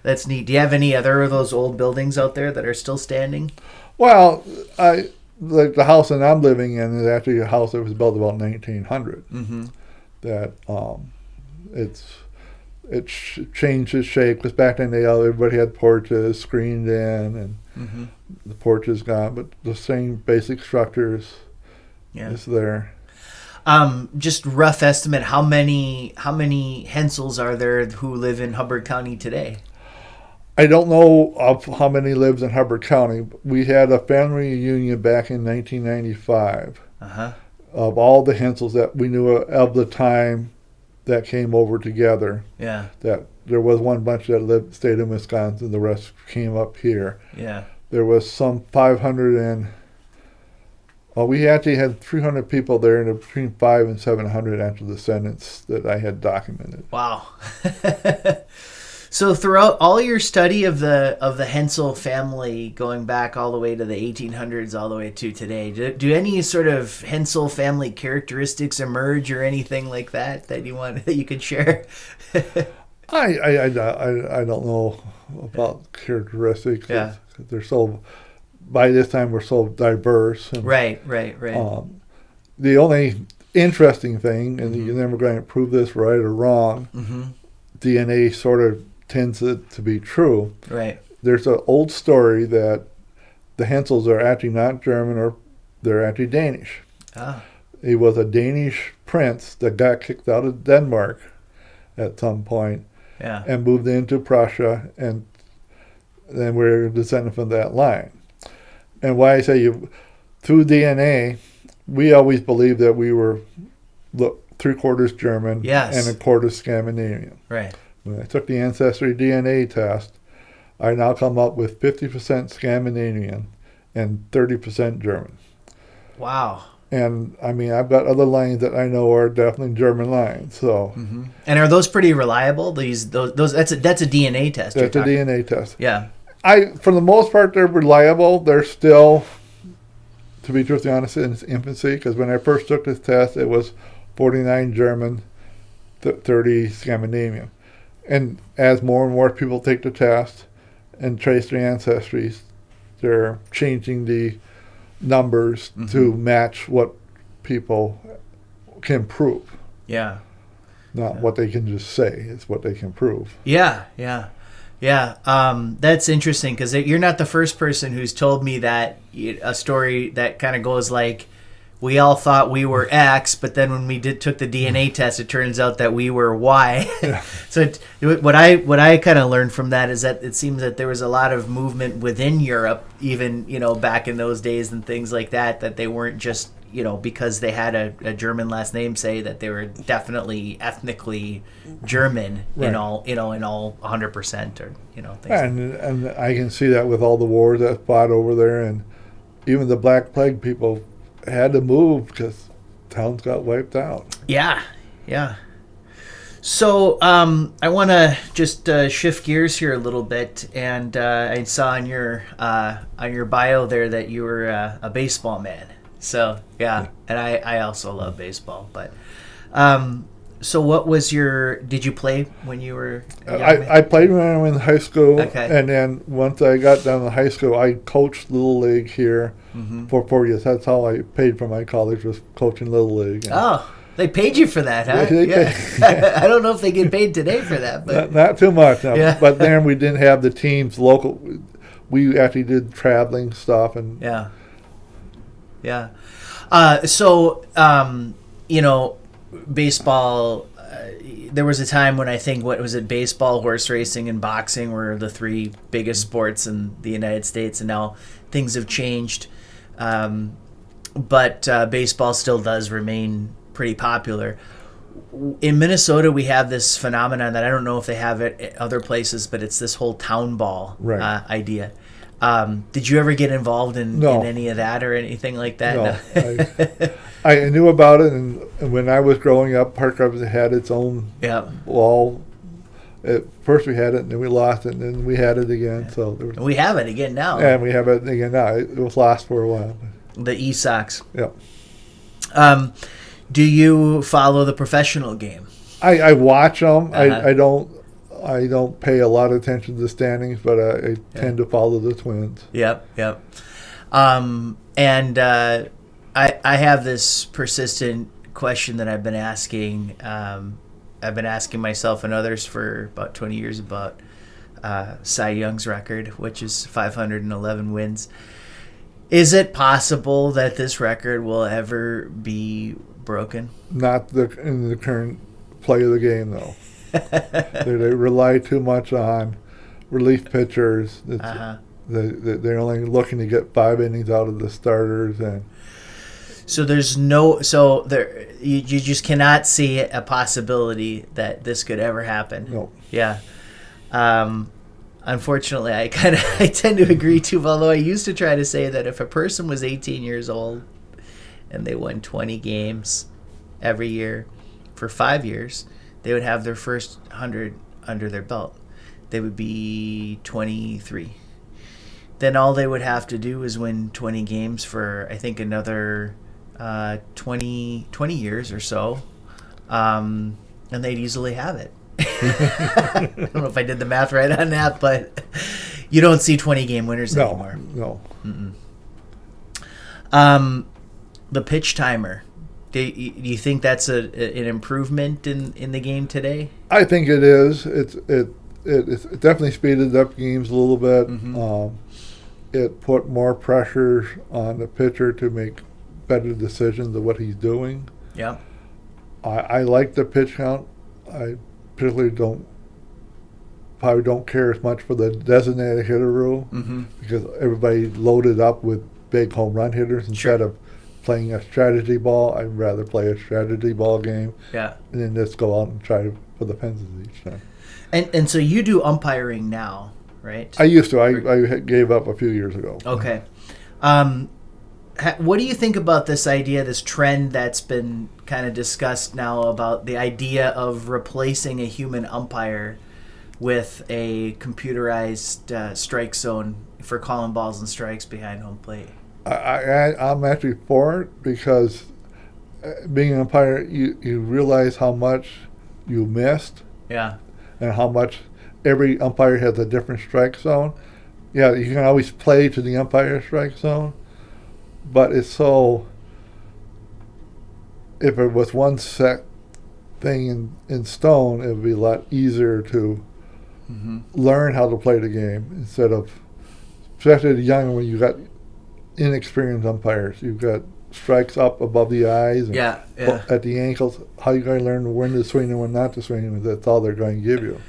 That's neat. Do you have any other of those old buildings out there that are still standing? Well, like the house that I'm living in is actually a house that was built about 1900. Mm-hmm. That it changed its shape, because back then everybody had porches screened in, and the porch is gone, but the same basic structures is there. Just rough estimate, how many Hensels are there who live in Hubbard County today? I don't know of how many lives in Hubbard County. We had a family reunion back in 1995 of all the Hensels that we knew of the time that came over together. Yeah. That there was one bunch that stayed in Wisconsin. The rest came up here. Yeah. There was some 500 we actually had 300 people there, and between 500 and 700 actual descendants that I had documented. Wow. So throughout all your study of the Hensel family, going back all the way to the 1800s, all the way to today, do any sort of Hensel family characteristics emerge, or anything like that you could share? I don't know about characteristics. Yeah. They're so, by this time we're so diverse. And, right. The only interesting thing, and you're never going to prove this right or wrong, DNA sort of tends it to be true. Right. There's an old story that the Hensels are actually not German, or they're actually Danish. Ah. He was a Danish prince that got kicked out of Denmark at some point, and moved into Prussia, and then we're descended from that line. And why I say through DNA, we always believed that we were 3/4 German and 1/4 Scandinavian. Right. When I took the Ancestry DNA test, I now come up with 50% Scandinavian and 30% German. Wow. And I mean, I've got other lines that I know are definitely German lines. So. And are those pretty reliable? Those that's a DNA test. That's a DNA test. Yeah. For the most part, they're reliable. They're still, to be truthfully honest, in its infancy. Because when I first took this test, it was 49 German, 30 Scandinavian. And as more and more people take the test and trace their ancestries, they're changing the numbers to match what people can prove. Yeah. Not what they can just say. It's what they can prove. Yeah. That's interesting, because you're not the first person who's told me that, a story that kind of goes like, we all thought we were X, but then when we took the DNA test, it turns out that we were Y. Yeah. So what I kind of learned from that is that it seems that there was a lot of movement within Europe, even back in those days and things like that, that they weren't just because they had a German last name, say that they were definitely ethnically German in all 100% or things. And I can see that with all the wars that fought over there, and even the Black Plague people had to move because towns got wiped out. Yeah. So I want to just shift gears here a little bit, and I saw on your bio there that you were a baseball man. So yeah, and I also love baseball. But so what was did you play when you were a young man? I played when I was in high school, and then once I got down to high school, I coached Little League here for 4 years. That's how I paid for my college, was coaching Little League. Oh, They paid you for that, huh? Yeah. I don't know if they get paid today for that, but Not too much. No. Yeah. But then we didn't have the teams local. We actually did traveling stuff and yeah. You know, baseball. There was a time when I think, what was it, baseball, horse racing, and boxing were the three biggest sports in the United States, and now things have changed. But baseball still does remain pretty popular. In Minnesota, we have this phenomenon that I don't know if they have it at other places, but it's this whole town ball idea. Did you ever get involved in any of that or anything like that? No. I knew about it, and when I was growing up, Park Rivers had its own ball. At first we had it, and then we lost it, and then we had it again. Yeah. So we have it again now. Yeah, and we have it again now. It was lost for a while. The E-Sox. Yeah. Do you follow the professional game? I watch them. I don't pay a lot of attention to the standings, but I tend to follow the Twins. Yep. And I have this persistent question that I've been asking. I've been asking myself and others for about 20 years about Cy Young's record, which is 511 wins. Is it possible that this record will ever be broken? Not in the current play of the game, though. They rely too much on relief pitchers. They're only looking to get 5 innings out of the starters, and so you just cannot see a possibility that this could ever happen. No. Yeah. Unfortunately, I tend to agree too. Although I used to try to say that if a person was 18 years old and they won 20 games every year for 5 years, they would have their first 100 under their belt. They would be 23. Then all they would have to do is win 20 games for, I think, another 20 years or so, and they'd easily have it. I don't know if I did the math right on that, but you don't see 20-game winners anymore. No. The pitch timer. Do you think that's an improvement in the game today? I think it is. It definitely speeded up games a little bit. Mm-hmm. It put more pressure on the pitcher to make better decisions of what he's doing. Yeah. I like the pitch count. I particularly probably don't care as much for the designated hitter rule, because everybody loaded up with big home run hitters instead of playing a strategy ball. I'd rather play a strategy ball game. Yeah. And then just go out and try for the fences each time. And so you do umpiring now, right? I used to. I gave up a few years ago. Okay. What do you think about this idea, this trend that's been kind of discussed now about the idea of replacing a human umpire with a computerized strike zone for calling balls and strikes behind home plate? I'm actually for it, because being an umpire, you realize how much you missed. Yeah. And how much every umpire has a different strike zone. Yeah, you can always play to the umpire strike zone, but it's so, if it was one set thing in stone, it would be a lot easier to learn how to play the game, instead of, especially the young, when you got inexperienced umpires. You've got strikes up above the eyes and at the ankles. How you going to learn when to swing and when not to swing? That's all they're going to give you.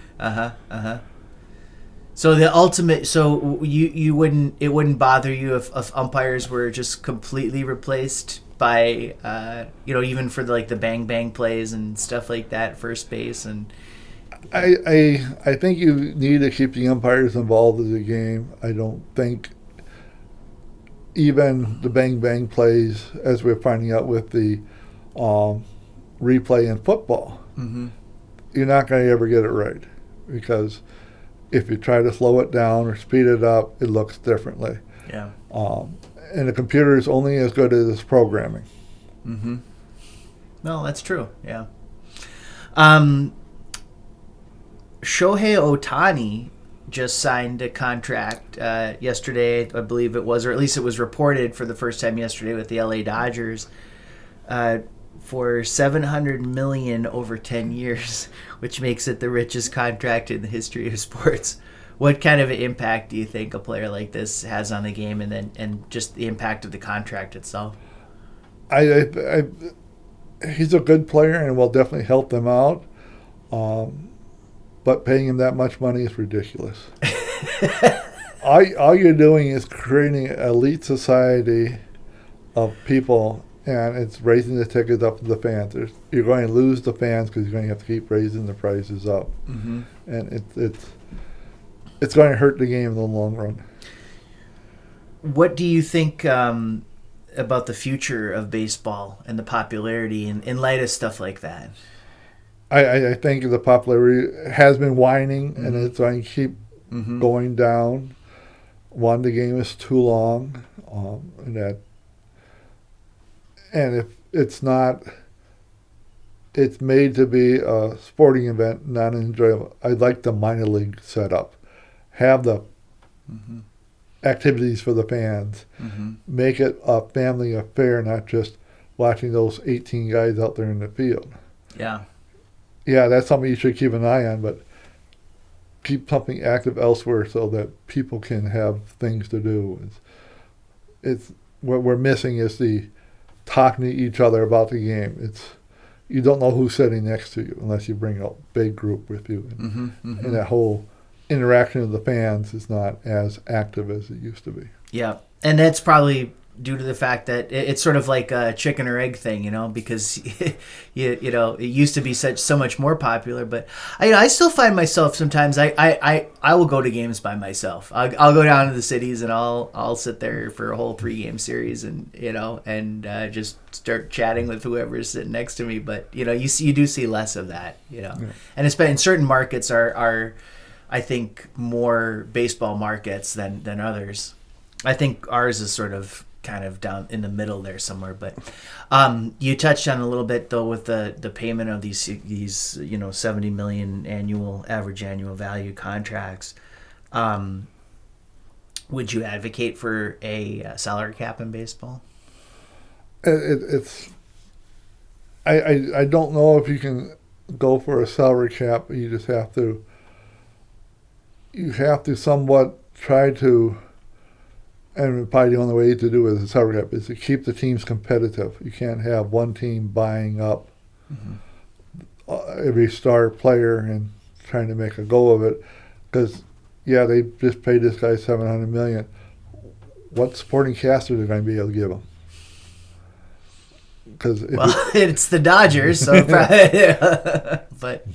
So the ultimate, you wouldn't, it wouldn't bother you if umpires were just completely replaced by, even for the bang bang plays and stuff like that, first base and. I think you need to keep the umpires involved in the game. I don't think even the bang bang plays, as we're finding out with the replay in football, you're not going to ever get it right, because if you try to slow it down or speed it up, it looks differently. Yeah. And the computer is only as good as its programming. No, that's true. Yeah. Shohei Ohtani just signed a contract yesterday, I believe it was, or at least it was reported for the first time yesterday with the LA Dodgers. for $700 million over 10 years, which makes it the richest contract in the history of sports. What kind of impact do you think a player like this has on the game, and just the impact of the contract itself? He's a good player and will definitely help them out. But paying him that much money is ridiculous. All you're doing is creating an elite society of people, and it's raising the tickets up to the fans. You're going to lose the fans because you're going to have to keep raising the prices up, and it's going to hurt the game in the long run. What do you think about the future of baseball and the popularity in light of stuff like that? I think the popularity has been waning, and it's going to keep going down. One, the game is too long, and if it's not, it's made to be a sporting event, not enjoyable. I like the minor league setup. Have the activities for the fans. Make it a family affair, not just watching those 18 guys out there in the field. Yeah, that's something you should keep an eye on, but keep something active elsewhere so that people can have things to do. It's what we're missing is the talking to each other about the game. You don't know who's sitting next to you unless you bring a big group with you, and that whole interaction of the fans is not as active as it used to be. Yeah, and that's probably due to the fact that it's sort of like a chicken or egg thing, because you know it used to be so much more popular. But I still find myself sometimes I will go to games by myself. I'll go down to the cities and I'll sit there for a whole 3-game series and just start chatting with whoever's sitting next to me. But you do see less of that, and it's been in certain markets are I think more baseball markets than others. I think ours is sort of kind of down in the middle there somewhere. But you touched on a little bit though with the payment of these $70 million average annual value contracts. Would you advocate for a salary cap in baseball? It's I don't know if you can go for a salary cap. You just have to. You have to somewhat try to. And probably the only way to do it as a salary cap is to keep the teams competitive. You can't have one team buying up every star player and trying to make a go of it. Because, they just paid this guy $700 million. What supporting cast are they going to be able to give him? It's the Dodgers, so but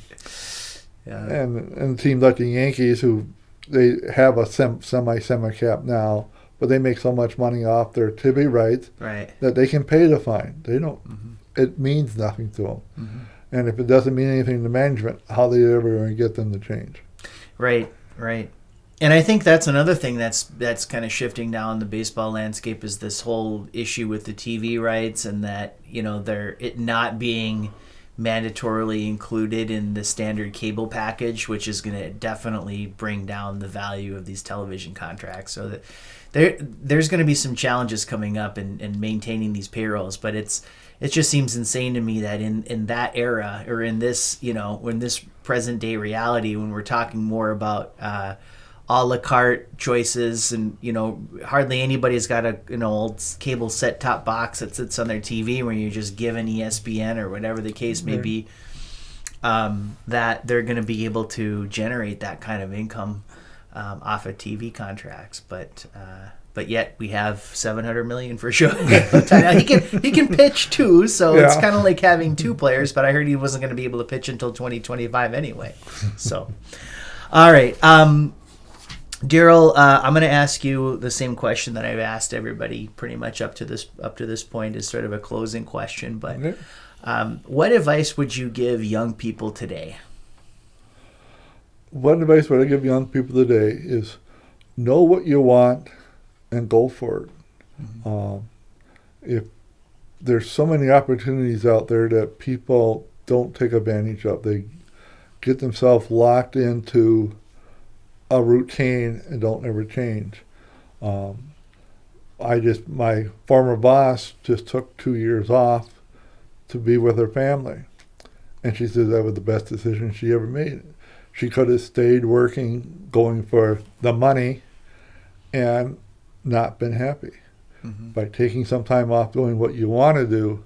and teams like the Yankees, who they have a semi cap now. But they make so much money off their TV rights that they can pay the fine. They don't. It means nothing to them. And if it doesn't mean anything to management, how are they ever going to get them to change? Right. And I think that's another thing that's kind of shifting down the baseball landscape is this whole issue with the TV rights and that it not being mandatorily included in the standard cable package, which is going to definitely bring down the value of these television contracts. So that there's going to be some challenges coming up in maintaining these payrolls, but it just seems insane to me that in that era or in this in this present day reality when we're talking more about a la carte choices and hardly anybody's got an old cable set top box that sits on their TV where you're just given ESPN or whatever the case may be, that they're going to be able to generate that kind of income off of TV contracts, but yet we have $700 million for sure. he can pitch too, so it's kind of like having two players. But I heard he wasn't going to be able to pitch until 2025 anyway. So, all right, Darryl, I'm going to ask you the same question that I've asked everybody pretty much up to this point is sort of a closing question. But what advice would you give young people today? What advice would I give young people today is know what you want and go for it. If there's so many opportunities out there that people don't take advantage of, they get themselves locked into a routine and don't ever change. My former boss just took 2 years off to be with her family. And she said that was the best decision she ever made. She could have stayed working, going for the money, and not been happy. Mm-hmm. By taking some time off doing what you want to do,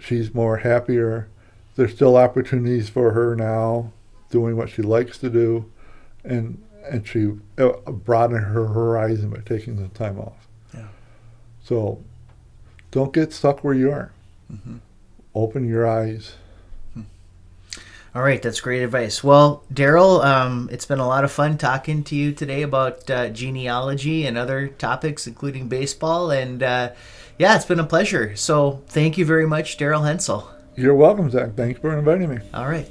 she's more happier. There's still opportunities for her now, doing what she likes to do, and she broadened her horizon by taking the time off. Yeah. So don't get stuck where you are. Mm-hmm. Open your eyes. All right, that's great advice. Well, Darryl, it's been a lot of fun talking to you today about genealogy and other topics, including baseball. And yeah, it's been a pleasure. So thank you very much, Darryl Hensel. You're welcome, Zach. Thanks for inviting me. All right.